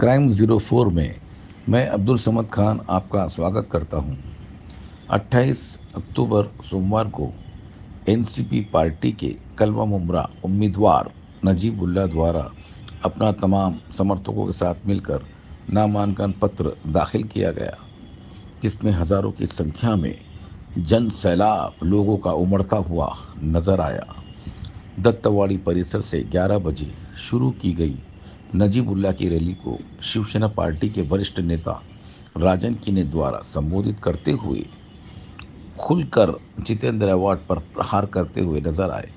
Crime 04 में मैं अब्दुल समद खान आपका स्वागत करता हूं। 28 अक्टूबर सोमवार को एनसीपी पार्टी के कलवा मुमरा उम्मीदवार नजीबुल्लाह द्वारा अपना तमाम समर्थकों के साथ मिलकर नामांकन पत्र दाखिल किया गया, जिसमें हजारों की संख्या में जन सैलाब लोगों का उमड़ता हुआ नजर आया। दत्तवाड़ी परिसर से 11 बजे शुरू की गई नजीबुल्लाह की रैली को शिवसेना पार्टी के वरिष्ठ नेता राजन किने द्वारा संबोधित करते हुए खुलकर जितेंद्र अवार्ड पर प्रहार करते हुए नजर आए।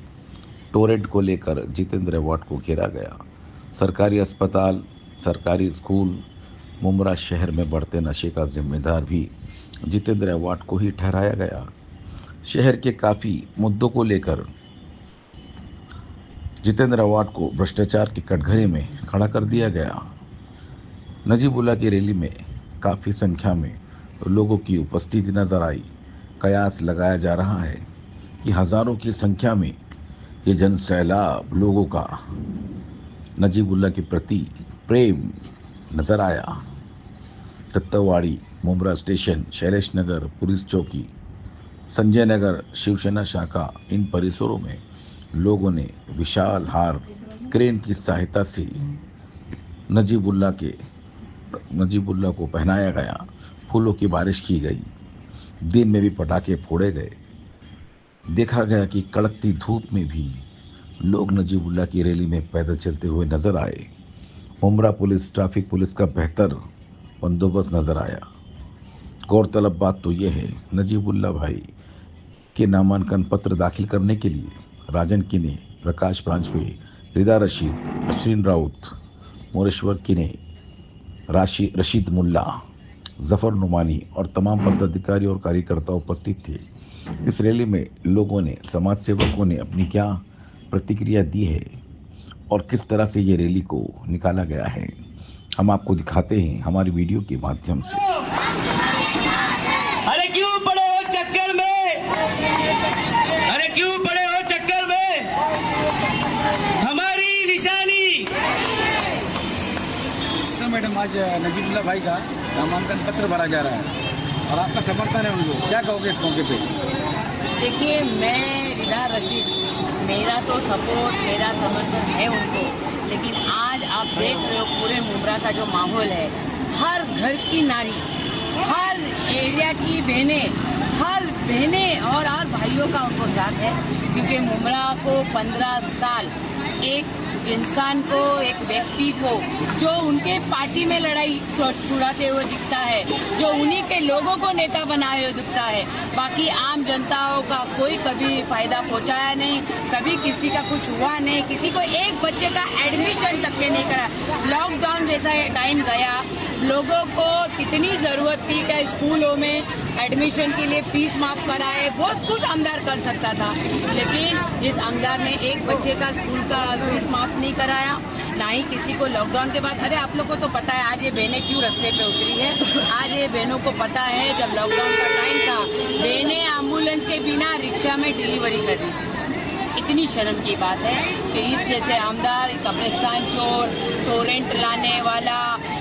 टोरेंट को लेकर जितेंद्र अवार्ड को घेरा गया। सरकारी अस्पताल, सरकारी स्कूल, मुमरा शहर में बढ़ते नशे का जिम्मेदार भी जितेंद्र अवार्ड को ही ठहराया गया। शहर के काफ़ी मुद्दों को लेकर जितेंद्र अवार्ड को भ्रष्टाचार के कटघरे में खड़ा कर दिया गया। नजीबुल्लाह की रैली में काफ़ी संख्या में लोगों की उपस्थिति नजर आई। कयास लगाया जा रहा है कि हजारों की संख्या में ये जन सैलाब लोगों का नजीबुल्लाह के प्रति प्रेम नजर आया। दत्तवाड़ी, मुमरा स्टेशन, शैलेश नगर पुलिस चौकी, संजय नगर शिवसेना शाखा, इन परिसरों में लोगों ने विशाल हार क्रेन की सहायता से नजीबुल्लाह को पहनाया गया। फूलों की बारिश की गई। दिन में भी पटाखे फोड़े गए। देखा गया कि कड़कती धूप में भी लोग नजीबुल्लाह की रैली में पैदल चलते हुए नजर आए। मुमरा पुलिस, ट्रैफिक पुलिस का बेहतर बंदोबस्त नजर आया। गौरतलब बात तो यह है, नजीबुल्लाह भाई के नामांकन पत्र दाखिल करने के लिए राजन किने, प्रकाश प्रांजपे, रिदा रशीद, अश्विन राउत, मोरेश्वर किने, रशीद मुल्ला, जफर नुमानी और तमाम पदाधिकारी और कार्यकर्ता उपस्थित थे। इस रैली में लोगों ने, समाज सेवकों ने अपनी क्या प्रतिक्रिया दी है और किस तरह से ये रैली को निकाला गया है, हम आपको दिखाते हैं हमारी वीडियो के माध्यम से। अरे क्यों पड़े हो चक्कर में? अरे क्यों पड़े हो चक्कर में? हमारी निशानी। तो मैडम, आज नजीबुल्लाह भाई का नामांकन पत्र भरा जा रहा है और आपका समर्थन है उनको, क्या कहोगे इस मौके पे? देखिए, मैं रिदा रशीद, मेरा तो सपोर्ट, मेरा समर्थन है उनको, लेकिन आज आप देख रहे हो पूरे मुमरा का जो माहौल है, हर घर की नारी, हर एरिया की बहनें और भाइयों का उनको साथ है, क्योंकि मुमरा को 15 साल एक इंसान को, एक व्यक्ति को जो उनके पार्टी में लड़ाई छुड़ाते हुए दिखता है, जो उन्हीं के लोगों को नेता बनाए हुए दिखता है, बाकी आम जनताओं का कोई कभी फायदा पहुंचाया नहीं, कभी किसी का कुछ हुआ नहीं, किसी को एक बच्चे का एडमिशन तक के नहीं करा। लॉकडाउन जैसा ये टाइम गया, लोगों को कितनी ज़रूरत थी कि स्कूलों में एडमिशन के लिए फीस माफ़ कराए, बहुत कुछ आमदार कर सकता था, लेकिन इस आमदार ने एक बच्चे का स्कूल का फीस माफ़ नहीं कराया, ना ही किसी को लॉकडाउन के बाद। अरे आप लोग को तो पता है आज ये बहनें क्यों रास्ते पे उतरी है। आज ये बहनों को पता है जब लॉकडाउन का टाइम था, बहनें एम्बुलेंस के बिना रिक्शा में डिलीवरी कर रही थी। इतनी शर्म की बात है कि इस जैसे आमदार, कब्रिस्तान चोर, टोरेंट लाने वाला,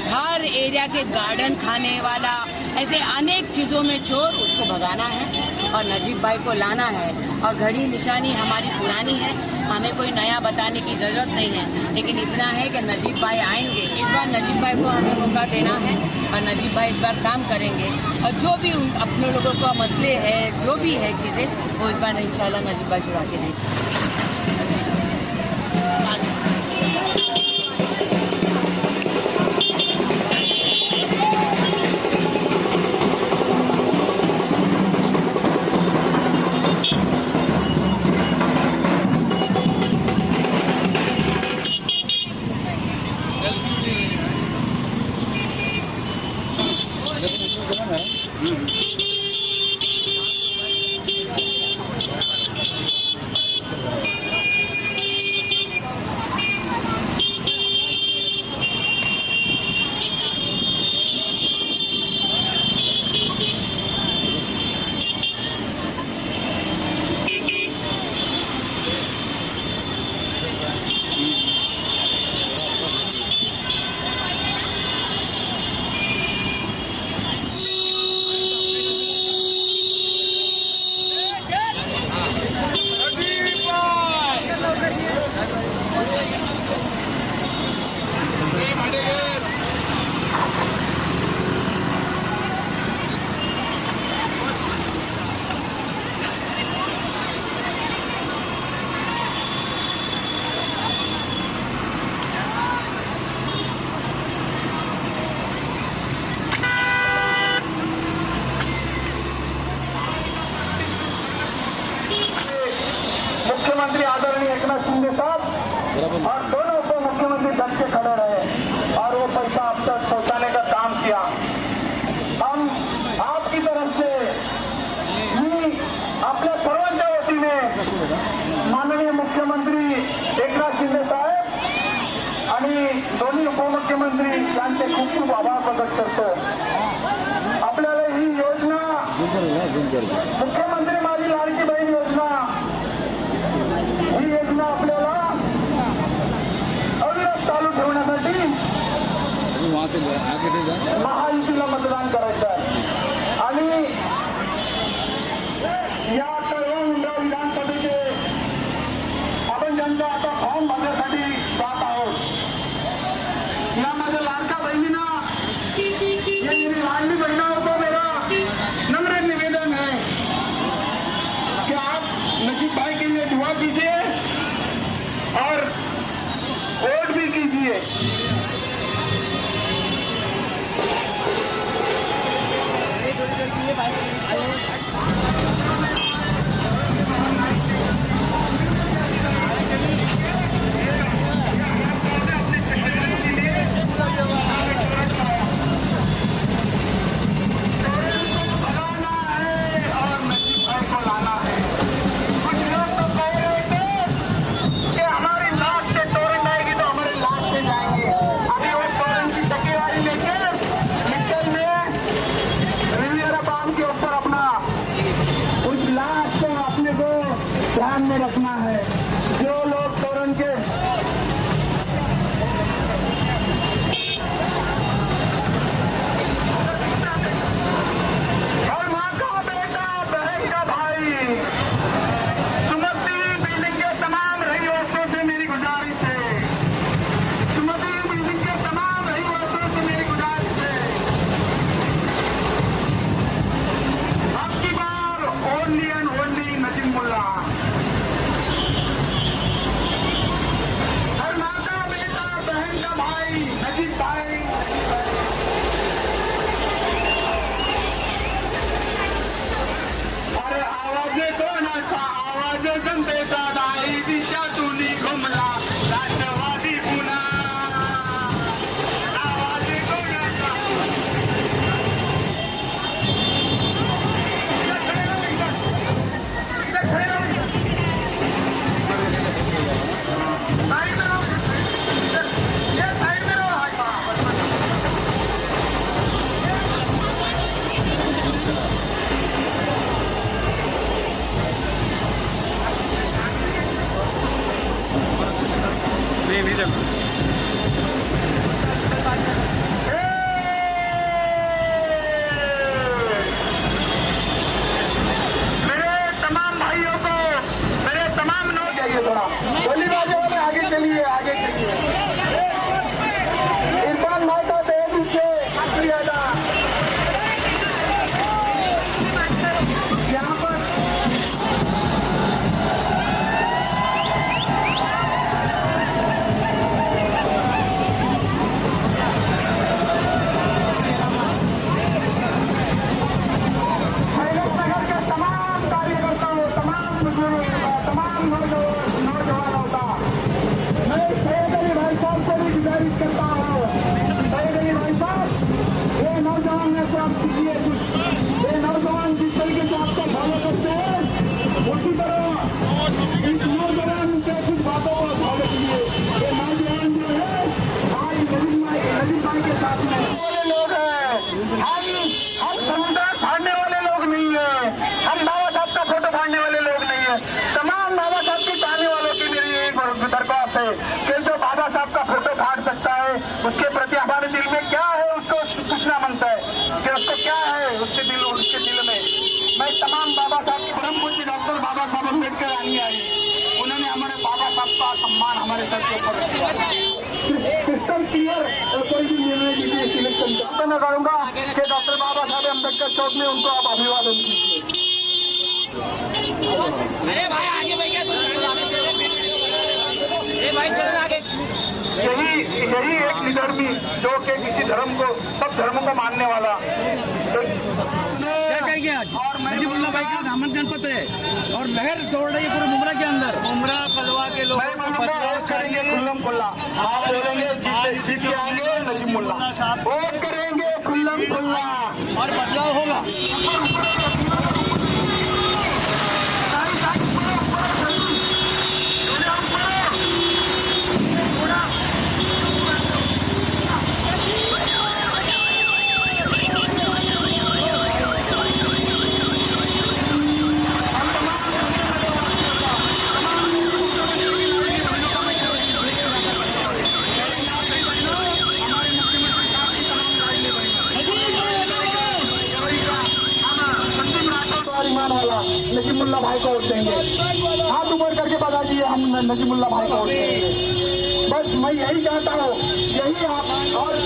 हर एरिया के गार्डन खाने वाला, ऐसे अनेक चीज़ों में चोर, उसको भगाना है और नजीब भाई को लाना है। और घड़ी निशानी हमारी पुरानी है, हमें कोई नया बताने की ज़रूरत नहीं है, लेकिन इतना है कि नजीब भाई आएंगे। इस बार नजीब भाई को हमें मौका देना है और नजीब भाई इस बार काम करेंगे और जो भी अपने लोगों का मसले है, जो भी है चीज़ें, वो इस बार इंशाल्लाह नजीब भाई छुड़ा के देंगे। और दोनों उप मुख्यमंत्री डट के खड़े रहे और वो पैसा आप तक पहुंचाने का काम किया। हम आपकी तरफ से मी आपल्या सर्वांच्या वतीने माननीय मुख्यमंत्री एकनाथ शिंदे साहेब आणि दोन्ही उपमुख्यमंत्री यांचे खूप खूप आभार प्रकट करतो। आपल्याला ही योजना मुख्यमंत्री माझी लाडकी बहीण योजना ही योजना आपल्याला अविरत चालू ठेवण्यासाठी महायुतीला मतदान करायचं आहे आणि या कळवा विधानसभेचे आपण ज्यांचा आता फॉर्म भरण्यासाठी जात आहोत यामध्ये लाडका बहिणींना ये मेरी लाडली बहनों को मेरा नम्र निवेदन है कि आप नजीब भाई के लिए दुआ कीजिए और वोट भी कीजिए। ध्यान में रखना है जो लोग तोरण के और माँ का बेटा बहन का भाई सुमति बिल्डिंग के तमाम रहीवासियों से मेरी गुजारिश है सुमति बिल्डिंग के तमाम रहीवासियों से मेरी गुजारिश है अब की बार ओनली एंड ओनली नजीम मुल्ला जनतेचा दाई दिशा तुनी घुमला राष्ट्रवादी पुन्हा आवाज कोणाचा कि जो बाबा साहब का फोटो फाड़ सकता है उसके प्रति हमारे दिल में क्या है उसको पूछना बनता है कि उसको क्या है उसके दिल में। मैं तमाम बाबा साहब की परम पूज्य डॉक्टर बाबा साहब अम्बेडकर आगे आई उन्होंने हमारे बाबा साहब का सम्मान हमारे सर के ऊपर रखा। क्रिस्टल क्लियर कोई भी निर्णय लीजिए सिलेक्शन तो मैं करूंगा कि डॉक्टर बाबा साहब अम्बेडकर चौक में उनको आप अभिवादन कीजिए। अरे भाई आगे भाई क्या यही एक लीडर भी जो कि किसी धर्म को सब धर्मों को मानने वाला क्या कहेंगे आज और नजीबुल्लाह भाई का नामांकन पत्र है और लहर दौड़ रही है पूरे मुमरा के अंदर मुमरा कलवा के लोग मैं बोलूंगा करेंगे खुल्लम वोट करेंगे खुल्लम खुल्ला और बदलाव होगा। नजीमुल्ला भाई को वोट देंगे। हाथ ऊपर करके बता दीजिए हम नजीमुल्ला भाई को वोट देंगे। बस मैं यही चाहता हूँ, यही आप और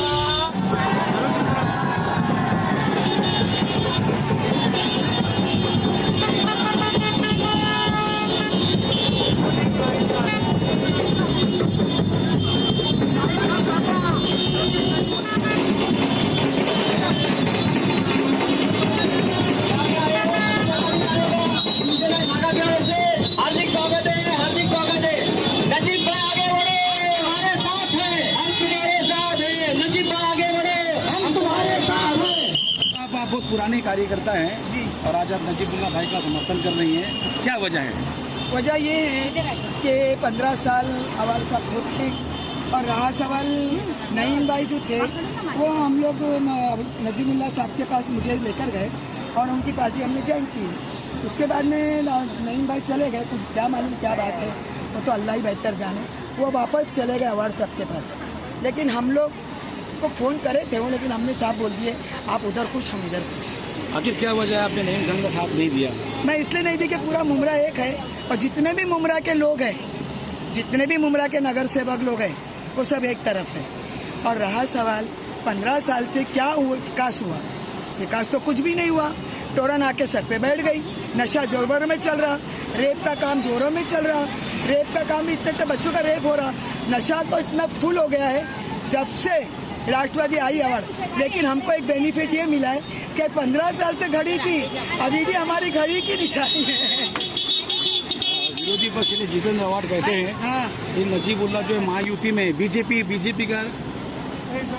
बहुत पुराने कार्यकर्ता हैं और आज आप नजीबुल्ला भाई का समर्थन कर रही हैं, क्या वजह है? वजह ये है कि 15 साल अवाल साहब खुद थे और रहा सवाल नईम भाई जो थे वो हम लोग नजीमुल्ला साहब के पास मुझे लेकर गए और उनकी पार्टी हमने ज्वाइन की। उसके बाद में नईम भाई चले गए, कुछ क्या मालूम क्या बात है, वो तो अल्लाह ही बेहतर जाने। वो वापस चले गए अवार्ड साहब के पास, लेकिन हम लोग को फ़ोन करे थे वो, लेकिन हमने साफ बोल दिए आप उधर खुश हम इधर खुश। आखिर क्या वजह है आपने नईम खान का साथ नहीं दिया? मैं इसलिए नहीं दी कि पूरा मुमरा एक है और जितने भी मुमरा के लोग हैं, जितने भी मुमरा के नगर सेवक लोग हैं वो सब एक तरफ है। और रहा सवाल 15 साल से क्या हुआ, विकास हुआ? विकास तो कुछ भी नहीं हुआ। टोरन आके सर पे बैठ गई, नशा जोरों में चल रहा, रेप का काम जोरों में चल रहा, रेप का काम भी इतने बच्चों का रेप हो रहा, नशा तो इतना फुल हो गया है जब से राष्ट्रवादी आई अवार्ड। लेकिन हमको एक बेनिफिट ये मिला है कि 15 साल से घड़ी थी, अभी भी हमारी घड़ी की निशानी है। विरोधी पक्ष ने जितेंद्र अवार्ड कहते हैं। हाँ, ये नजीबुल्ला जो है महायुति में बीजेपी का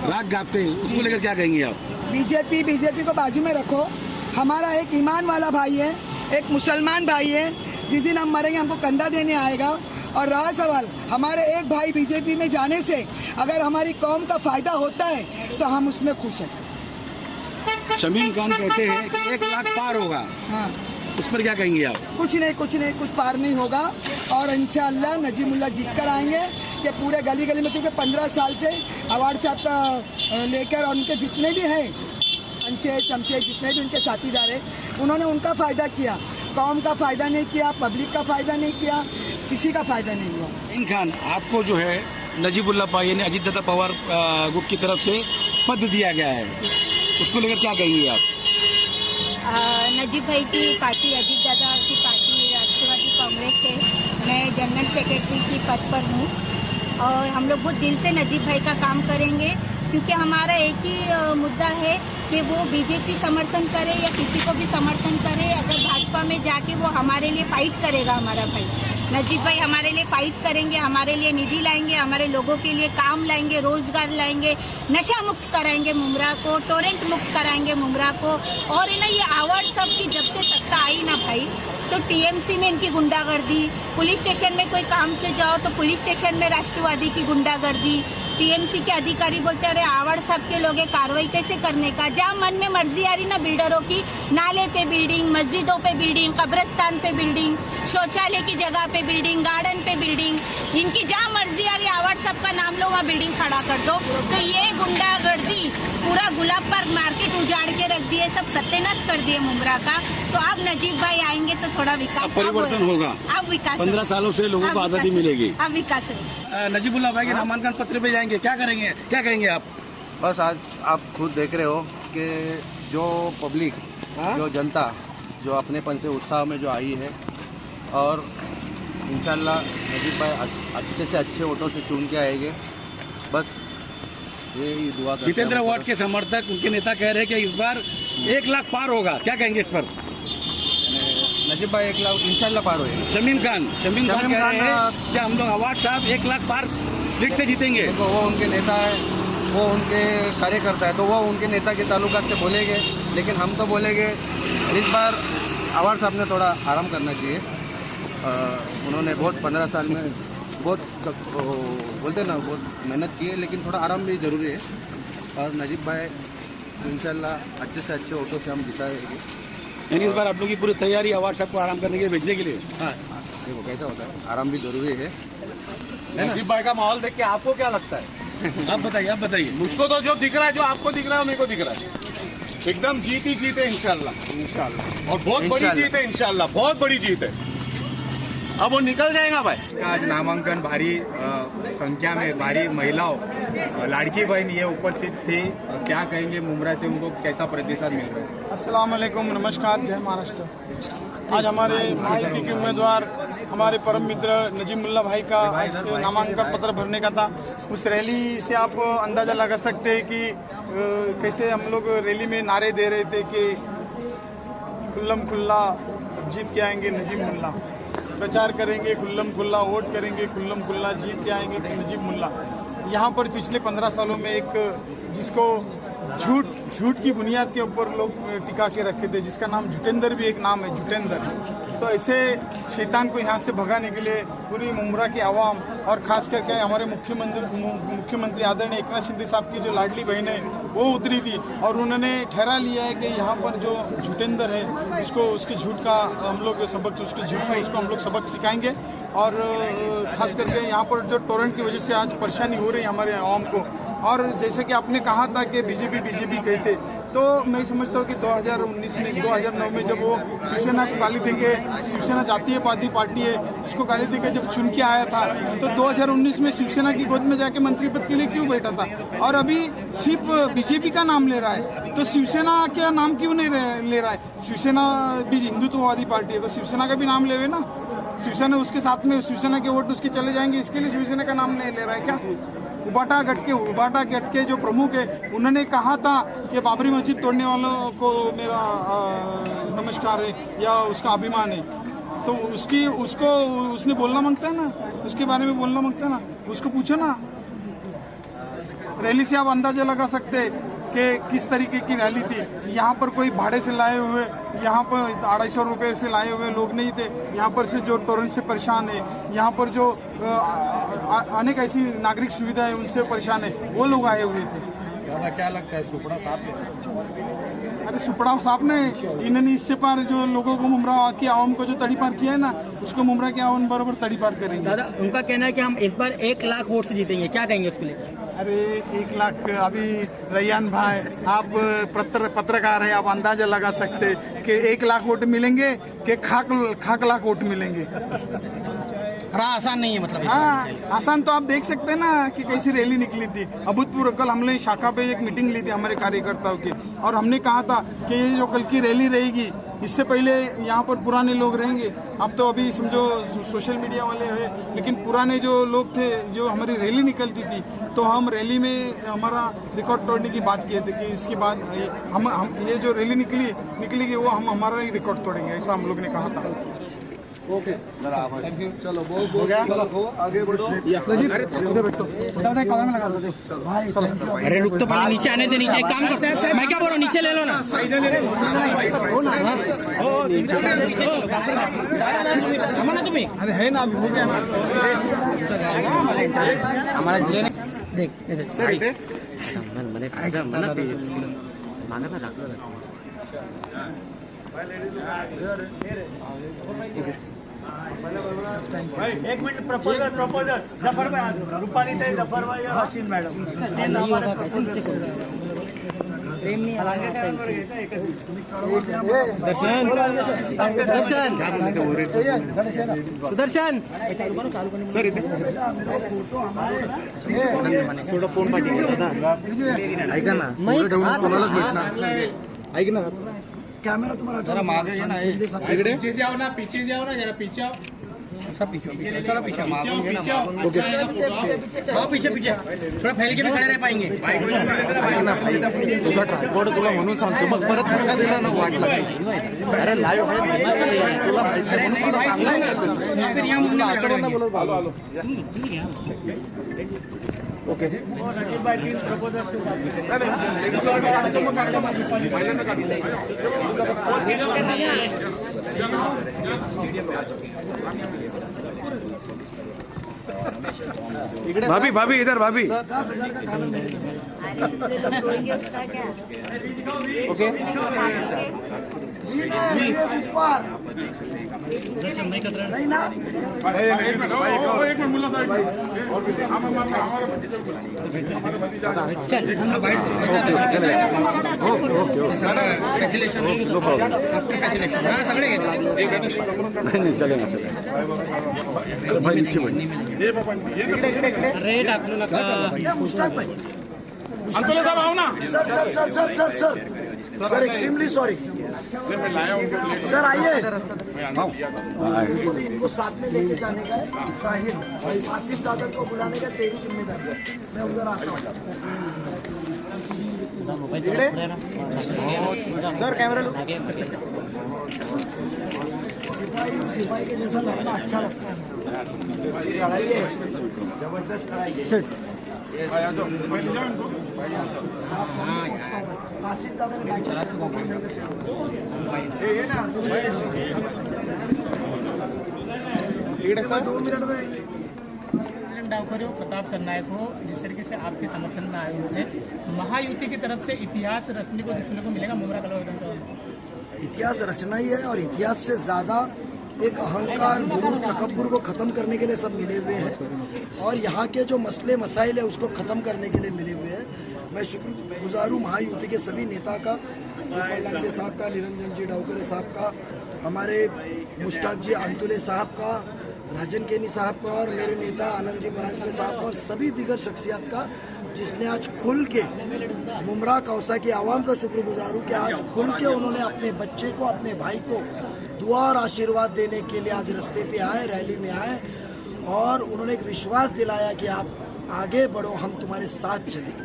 राग गाते हैं, उसको लेकर क्या कहेंगे आप? बीजेपी को बाजू में रखो। हमारा एक ईमान वाला भाई है, एक मुसलमान भाई है, जिस दिन हम मरेंगे हमको कंधा देने आएगा। और रहा सवाल हमारे एक भाई बीजेपी में जाने से अगर हमारी कौम का फायदा होता है तो हम उसमें खुश हैं। शमीम खान कहते हैं कि 1 लाख पार होगा। हाँ, उस पर क्या कहेंगे आप? कुछ नहीं, कुछ पार नहीं होगा और इंशाअल्लाह नजीमुल्ला जीत कर आएंगे। कि पूरे गली गली में, क्योंकि 15 साल से अवार्ड साहब का लेकर और उनके जितने भी हैं अंचे चमचे, जितने भी उनके साथीदार हैं, उन्होंने उनका फ़ायदा किया, कौम का फ़ायदा नहीं किया, पब्लिक का फ़ायदा नहीं किया, किसी का फ़ायदा नहीं हुआ। शमीम खान, आपको जो है नजीबुल्ला भाई यानी अजीत दादा पवार ग्रुप की तरफ से पद दिया गया है, उसको लेकर क्या कहेंगे आप? नजीब भाई की पार्टी, अजीत दादा की पार्टी राष्ट्रवादी कांग्रेस है। मैं जनरल सेक्रेटरी की पद पर हूँ और हम लोग बहुत दिल से नजीब भाई का काम करेंगे, क्योंकि हमारा एक ही मुद्दा है कि वो बीजेपी समर्थन करे या किसी को भी समर्थन करे, अगर भाजपा में जाके वो हमारे लिए फाइट करेगा। हमारा भाई नजीब भाई हमारे लिए फाइट करेंगे, हमारे लिए निधि लाएंगे, हमारे लोगों के लिए काम लाएंगे, रोजगार लाएंगे, नशा मुक्त कराएंगे मुमरा को, टोरेंट मुक्त कराएंगे मुमरा को। और ना ये अवार्ड सब की जब से सत्ता आई ना भाई, तो टीएमसी में इनकी गुंडागर्दी, पुलिस स्टेशन में कोई काम से जाओ तो पुलिस स्टेशन में राष्ट्रवादी की गुंडागर्दी, टीएमसी के अधिकारी बोलते अरे आवाड़ साहब के लोग कार्रवाई कैसे करने का, जहाँ मन में मर्जी आ रही ना बिल्डरों की, नाले पे बिल्डिंग, मस्जिदों पे बिल्डिंग, कब्रिस्तान पे बिल्डिंग, शौचालय की जगह पे बिल्डिंग, गार्डन पे बिल्डिंग, इनकी जहाँ मर्जी आ रही आवाड़ साहब का नाम लो वहाँ बिल्डिंग खड़ा कर दो। तो ये गुंडागर्दी पूरा गुलाब पार्क मार्केट उजाड़ के रख दिए, सब सत्यानाश कर दिए मुमरा का। तो अब नजीब भाई आएंगे तो थोड़ा विकास, परिवर्तन होगा, अब विकास, 15 सालों से लोगों को आज़ादी मिलेगी, अब विकास है। नजीबुल्ला भाई के नामांकन पत्र पे जाएंगे, क्या करेंगे, क्या कहेंगे आप? बस आज आप खुद देख रहे हो कि जो पब्लिक, जो जनता जो अपनेपन से उत्साह में जो आई है, और इंशाल्लाह नजीब भाई अच्छे से अच्छे वोटों से चुन के आएंगे। बस यही दुआ करते हैं। जितेंद्र अवार्ड के समर्थक, उनके नेता कह रहे हैं कि इस बार 1 लाख पार होगा, क्या कहेंगे इस पर? नजीब भाई 1 लाख इंशाल्लाह पार होएगा। शमीम खान कह रहे हैं कि हम लोग अवार्ड साहब 1 लाख पार लीड से जीतेंगे। देखो वो उनके नेता है, वो उनके कार्यकर्ता है तो वो उनके नेता के ताल्लुकात से बोलेंगे, लेकिन हम तो बोलेंगे इस बार अवार साहब ने थोड़ा आराम करना चाहिए। उन्होंने बहुत 15 साल में बहुत बोलते ना बहुत मेहनत की है, लेकिन थोड़ा आराम भी ज़रूरी है। और नजीब भाई इंशाल्लाह अच्छे से अच्छे वोटों से हम जिताएंगे। यानी इस बार आप लोग की पूरी तैयारी अवार साहब को आराम करने के लिए भेजने के लिए। हाँ, देखो कैसा होता है, आराम भी ज़रूरी है। नजीब भाई का माहौल देख के आपको क्या लगता है? आप बताइए। मुझको तो जो दिख रहा है, जो आपको दिख रहा है, मेरे को दिख रहा है एकदम जीत ही जीत है इंशाल्लाह। और बहुत बड़ी जीत है इंशाल्लाह, बहुत बड़ी जीत है। अब वो निकल जाएगा भाई। आज नामांकन भारी संख्या में भारी महिलाओं लाड़की बहन ये उपस्थित थी, क्या कहेंगे मुमरा से उनको कैसा प्रतिसाद मिल रहा है? अस्सलाम वालेकुम, नमस्कार, जय महाराष्ट्र। आज हमारे महायुति के उम्मीदवार हमारे परम मित्र नजीब मुल्ला भाई का आज नामांकन पत्र भरने का था। उस रैली से आप अंदाज़ा लगा सकते हैं कि कैसे हम लोग रैली में नारे दे रहे थे कि खुल्लम खुल्ला जीत के आएंगे नजीब मुल्ला, प्रचार करेंगे खुल्लम खुल्ला, वोट करेंगे खुल्लम खुल्ला, जीत के आएंगे नजीब मुल्ला। यहाँ पर पिछले 15 सालों में एक जिसको झूठ की बुनियाद के ऊपर लोग टिका के रखे थे, जिसका नाम झुटेंदर भी एक नाम है, झुटेंदर। तो ऐसे शैतान को यहाँ से भगाने के लिए पूरी मुमरा की आवाम और खास करके हमारे मुख्यमंत्री आदरणीय एकनाथ शिंदे साहब की जो लाडली बहन है वो उतरी थी और उन्होंने ठहरा लिया है कि यहाँ पर जो झुटेंदर है उसको उसके झूठ का हम लोग सबक, उसके झूठ में उसको हम लोग सबक सिखाएंगे। और खास करके यहाँ पर जो टोरेंट की वजह से आज परेशानी हो रही है हमारे आवाम को, और जैसे कि आपने कहा था कि बीजेपी कहते, तो मैं समझता हूँ कि 2019 में 2009 में जब वो शिवसेना को गाली देके, शिवसेना जातीयवादी पार्टी है उसको गाली देके जब चुन के आया था, तो 2019 में शिवसेना की गोद में जाके मंत्री पद के लिए क्यों बैठा था? और अभी सिर्फ बीजेपी का नाम ले रहा है, तो शिवसेना का नाम क्यों नहीं ले रहा है? शिवसेना भी हिंदुत्ववादी पार्टी है, तो शिवसेना का भी नाम लेवे ना। शिवसेना उसके साथ में, शिवसेना के वोट उसके चले जाएंगे, इसके लिए शिवसेना का नाम नहीं ले रहा है क्या? उबाटा गट के जो प्रमुख है उन्होंने कहा था कि बाबरी मस्जिद तोड़ने वालों को मेरा नमस्कार है या उसका अभिमान है, तो उसने बोलना मांगता है ना, उसके बारे में बोलना मांगता है ना, उसको पूछो ना। रैली से आप अंदाजा लगा सकते हैं कि किस तरीके की रैली थी। यहाँ पर कोई भाड़े से लाए हुए, यहाँ पर 250 रुपये से लाए हुए लोग नहीं थे। यहाँ पर से जो टोरेंट से परेशान है, यहाँ पर जो अनेक ऐसी नागरिक सुविधाएं उनसे परेशान है, वो लोग आए हुए थे। क्या लगता है सुपड़ा साहब ने? अरे सुपड़ा साहब ने इन्होंने इससे पार जो लोगों को मुमरा की आवाम को जो तड़ी पार किया है ना, उसको मुमरा की आवाम बराबर तड़ी पार करेंगे। दादा, उनका कहना है कि हम इस बार 1 लाख वोट से जीतेंगे, क्या कहेंगे उसको लेकर? अरे 1 लाख, अभी रैयान भाई आप पत्रकार है, आप अंदाजा लगा सकते कि 1 लाख वोट मिलेंगे कि खाक लाख वोट मिलेंगे। आसान नहीं है मतलब। हाँ, आसान तो आप देख सकते हैं ना कि कैसी रैली निकली थी अभूतपूर्व। कल हमने शाखा पे एक मीटिंग ली थी हमारे कार्यकर्ताओं की, और हमने कहा था कि ये जो कल की रैली रहेगी इससे पहले यहाँ पर पुराने लोग रहेंगे। अब तो अभी समझो सोशल मीडिया वाले हैं, लेकिन पुराने जो लोग थे, जो हमारी रैली निकलती थी, तो हम रैली में हमारा रिकॉर्ड तोड़ने की बात किए थे कि इसके बाद हम ये जो रैली निकलेगी वो हम हमारा ही रिकॉर्ड तोड़ेंगे, ऐसा हम लोग ने कहा था। ओके, चलो बहुत हो गया, चलो आगे बढ़ो। अरे रुक तो पहले, नीचे आने दे, नीचे काम कर। मैं क्या बोल रहा हूँ, नीचे ले लो ना। तुम्हें अरे है ना, अभी हो गया ना हमारा देख एक मिनट, प्रपोजल जफर भाई, रूपाली ताई, जफर भाई और हसीन मैडम, सुदर्शन सर इथे थोडं फोन पाठीला ऐका ना, कोणालाच भेटणार, ऐक ना कैमरा तुम्हारा जरा मागे ये ना, इकडे पीछे जाओ ना, जरा पीछे आओ। सब पीछे थोड़ा पीछे हाँ पीछे पीछे थोड़ा फैल के भी खड़े रह पाएंगे तुझा ट्रायपॉड तुला म्हणून सांगतो मग परत धक्का दिला ना वाट लागली अरे लाईव्ह आहे तुला ओके भाभी भाभी इधर भाभी ओके नहीं चलेगा चलेगा भाई नीचे रेट आपको लगा अंतोले साहब आओ ना sir sir sir sir sir sir sir extremely sorry मैं लाया उनको सर आइए इनको साथ में लेके जाने का है साहिल आसिफ दादा को बुलाने का तेरी जिम्मेदारी है मैं उधर आता हूँ सर कैमरा लो सिपाही के जैसा लगना अच्छा लगता है जबरदस्त आसिफ दादा ने सर 2 मिनट में डावकर हो प्रताप सरनायक हो जिस तरीके से आपके समर्थन में आए हुए थे महायुति की तरफ से इतिहास रचने को देखने को मिलेगा मुमरा कलवा विधानसभा में इतिहास रचना ही है और इतिहास से ज्यादा एक अहंकार गुरूर तकब्बुर को खत्म करने के लिए सब मिले हुए हैं और यहाँ के जो मसले मसाइल है उसको खत्म करने के लिए मिले हुए हैं। मैं शुक्रगुजार हूँ महायुति के सभी नेता का, गोपाल लांडे साहब का, निरंजन जी डावकरे साहब का, हमारे मुश्ताक जी अंतुले साहब का, राजन केनी साहब का और मेरे नेता आनंद जी परांजपे साहब का और सभी दीगर शख्सियात का जिसने आज खुल के मुमरा कौसा की आवाम का शुक्रगुजार हूँ कि आज खुल के उन्होंने अपने बच्चे को अपने भाई को दुआ और आशीर्वाद देने के लिए आज रास्ते पे आए, रैली में आए और उन्होंने एक विश्वास दिलाया कि आप आगे बढ़ो, हम तुम्हारे साथ चलेंगे।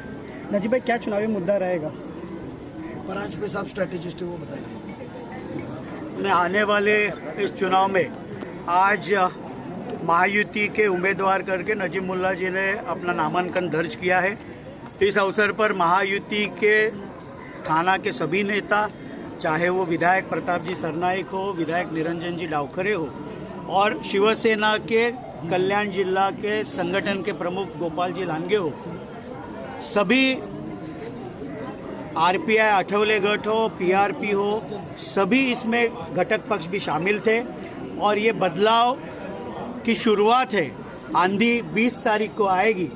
नजीब भाई क्या चुनावी मुद्दा रहेगा? परांजपे साहब स्ट्रेटेजिस्ट है, वो बताइए। आने वाले इस चुनाव में आज महायुति के उम्मीदवार करके नजीब मुल्ला जी ने अपना नामांकन दर्ज किया है। इस अवसर पर महायुति के थाना के सभी नेता, चाहे वो विधायक प्रताप जी सरनायक हो, विधायक निरंजन जी डावकरे हो और शिवसेना के कल्याण जिला के संगठन के प्रमुख गोपाल जी लांगे हो, सभी आरपीआई आठवले गठ हो, पीआरपी हो, सभी इसमें घटक पक्ष भी शामिल थे और ये बदलाव की शुरुआत है। आंधी 20 तारीख को आएगी।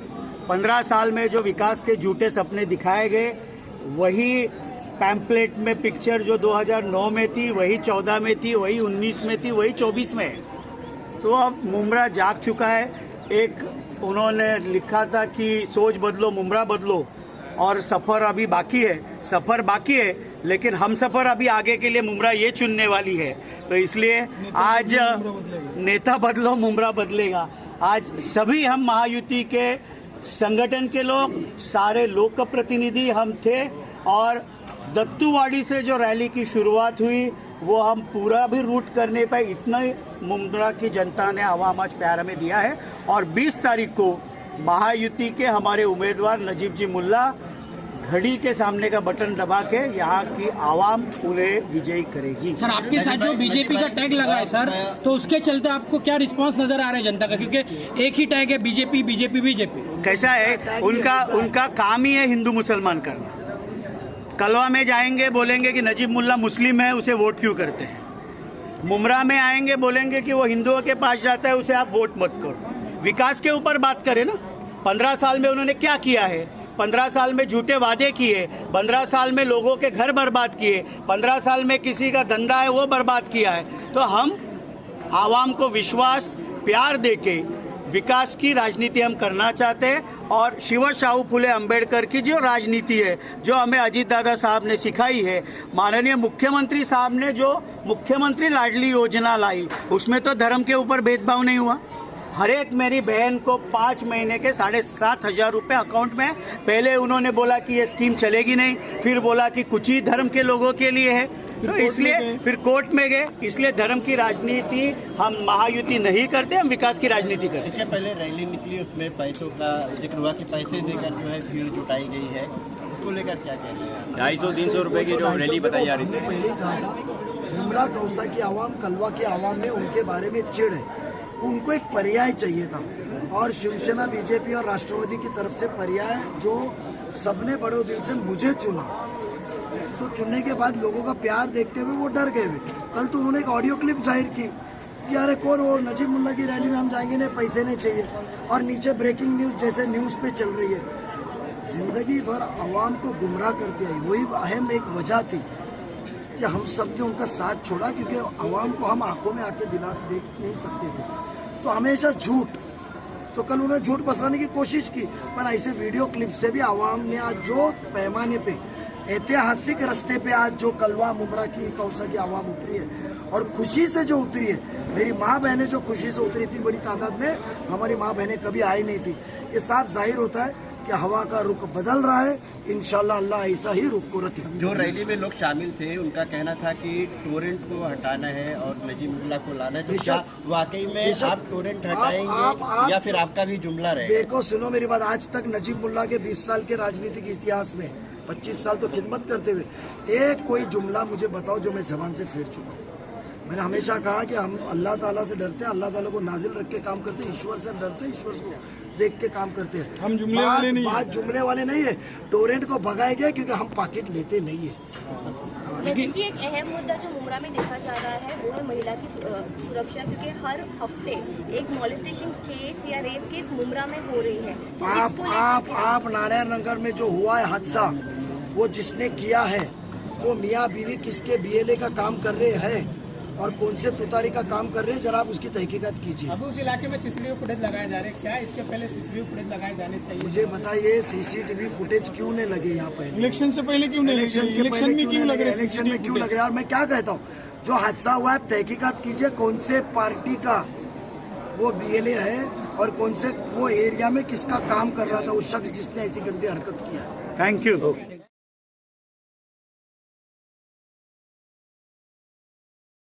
15 साल में जो विकास के झूठे सपने दिखाए गए वही पैम्पलेट में पिक्चर जो 2009 में थी वही 14 में थी, वही 19 में थी, वही 24 में है। तो अब मुमरा जाग चुका है। एक उन्होंने लिखा था कि सोच बदलो मुमरा बदलो और सफ़र अभी बाकी है। सफ़र बाकी है लेकिन हम सफ़र अभी आगे के लिए मुमरा ये चुनने वाली है। तो इसलिए आज नेता बदलो मुमरा बदलेगा। आज सभी हम महायुति के संगठन के लोग, सारे लोक प्रतिनिधि हम थे और दत्तूवाड़ी से जो रैली की शुरुआत हुई वो हम पूरा भी रूट करने पे इतना ही मुमरा की जनता ने आवाम आज प्यार में दिया है। और 20 तारीख को महायुति के हमारे उम्मीदवार नजीब जी मुल्ला घड़ी के सामने का बटन दबा के यहाँ की आवाम उन्हें विजयी करेगी। सर आपके साथ जो बीजेपी का टैग लगा है सर, तो उसके चलते आपको क्या रिस्पांस नजर आ रहा है जनता का? क्योंकि एक ही टैग है बीजेपी बीजेपी बीजेपी। कैसा है उनका काम ही है हिंदू मुसलमान करना। कलवा में जाएंगे बोलेंगे कि नजीब मुल्ला मुस्लिम है, उसे वोट क्यों करते हैं। मुमरा में आएंगे बोलेंगे कि वो हिंदुओं के पास जाता है, उसे आप वोट मत करो। विकास के ऊपर बात करें ना। 15 साल में उन्होंने क्या किया है? 15 साल में झूठे वादे किए, 15 साल में लोगों के घर बर्बाद किए, 15 साल में किसी का धंधा है वो बर्बाद किया है। तो हम आवाम को विश्वास प्यार देके विकास की राजनीति हम करना चाहते हैं और शिव शाहू फुले अंबेडकर की जो राजनीति है, जो हमें अजीत दादा साहब ने सिखाई है, माननीय मुख्यमंत्री साहब ने जो मुख्यमंत्री लाडली योजना लाई, उसमें तो धर्म के ऊपर भेदभाव नहीं हुआ। हर एक मेरी बहन को 5 महीने के 7,500 रुपये अकाउंट में, पहले उन्होंने बोला कि ये स्कीम चलेगी नहीं, फिर बोला कि कुछ ही धर्म के लोगों के लिए है, तो इसलिए फिर कोर्ट में गए। इसलिए धर्म की राजनीति हम महायुति नहीं करते, हम विकास की राजनीति करते। इसके पहले रैली निकली, उसमें पैसों का जिक्र हुआ कि पैसे देकर जो है भीड़ जुटाई गई है, उसको लेकर क्या कह रहे हैं? 250-300 रुपए की जो रैली बताई जा रही थी। पहले कहा था मुमरा कौसा की आवाम, कलवा की आवाम में उनके बारे में चिढ़ है, उनको एक पर्याय चाहिए था और शिवसेना, बीजेपी और राष्ट्रवादी की तरफ से पर्याय जो सबने बड़े दिल से मुझे चुना, तो चुनने के बाद लोगों का प्यार देखते हुए वो डर गए हुए। कल तो उन्होंने एक ऑडियो क्लिप जाहिर की कि अरे कौन वो नजीब मुल्ला की रैली में हम जाएंगे नहीं, पैसे नहीं चाहिए, और नीचे ब्रेकिंग न्यूज जैसे न्यूज़ पे चल रही है। जिंदगी भर आवाम को गुमराह करती आई, वही अहम एक वजह थी कि हम सब ने उनका साथ छोड़ा, क्योंकि आवाम को हम आंखों में आके देख नहीं सकते थे, तो हमेशा झूठ। तो कल उन्होंने झूठ पसराने की कोशिश की, पर ऐसे वीडियो क्लिप से भी आवाम ने आज जो पैमाने पे, ऐतिहासिक रास्ते पे आज जो कलवा मुमरा की कौसा की आवाम उतरी है और खुशी से जो उतरी है, मेरी माँ बहनें जो खुशी से उतरी, इतनी बड़ी तादाद में हमारी माँ बहनें कभी आई नहीं थी। ये साफ जाहिर होता है कि हवा का रुख बदल रहा है, इंशाल्लाह अल्लाह ऐसा ही रुख को रखे। जो रैली में लोग शामिल थे, उनका कहना था कि टोरेंट को हटाना है और नजीब मुल्ला को लाना है, तो क्या वाकई में आप टोरेंट हटाएंगे या फिर आपका भी जुमला रहेगा? देखो सुनो मेरी बात, आज तक नजीब मुल्ला के 20 साल के राजनीतिक इतिहास में 25 साल तो खिदमत करते हुए एक कोई जुमला मुझे बताओ जो मैं जबान से फेर चुका हूँ। मैंने हमेशा कहा कि हम अल्लाह ताला से डरते हैं, अल्लाह ताला को नाजिल रख के काम करते हैं, ईश्वर से डरते हैं, ईश्वर को देख के काम करते हैं। हम जुमले वाले नहीं, बात जुमले वाले नहीं है। टोरेंट को भगाया गया क्योंकि हम पॉकेट लेते नहीं है। लेकिन जी एक अहम मुद्दा जो मुमरा में देखा जा रहा है वो है महिला की सुरक्षा, क्योंकि हर हफ्ते एक मॉलेस्टेशन केस या रेप केस मुमरा में हो रही है। तो आप नारायण नगर में जो हुआ है हादसा, वो जिसने किया है वो मियाँ बीवी किसके बीएलए का काम कर रहे हैं और कौन से तुतारी का काम कर रहे हैं, जरा आप उसकी तहकीकात कीजिए। अब उस इलाके में सीसीटीवी फुटेज लगाए जा रहे हैं, क्या इसके पहले सीसीटीवी फुटेज लगाए जाने चाहिए? मुझे बताइए सीसीटीवी फुटेज क्यों नहीं लगे यहाँ पर? इलेक्शन से पहले क्यों नहीं लगे? इलेक्शन में क्यों लग रहे? इलेक्शन में क्यों लग रहा है? और मैं क्या कहता हूँ, जो हादसा हुआ है तहकीकात कीजिए, कौन से पार्टी का वो बीएलए है और कौन से वो एरिया में किसका काम कर रहा था वो शख्स जिसने ऐसी गंदी हरकत किया है। Thank you.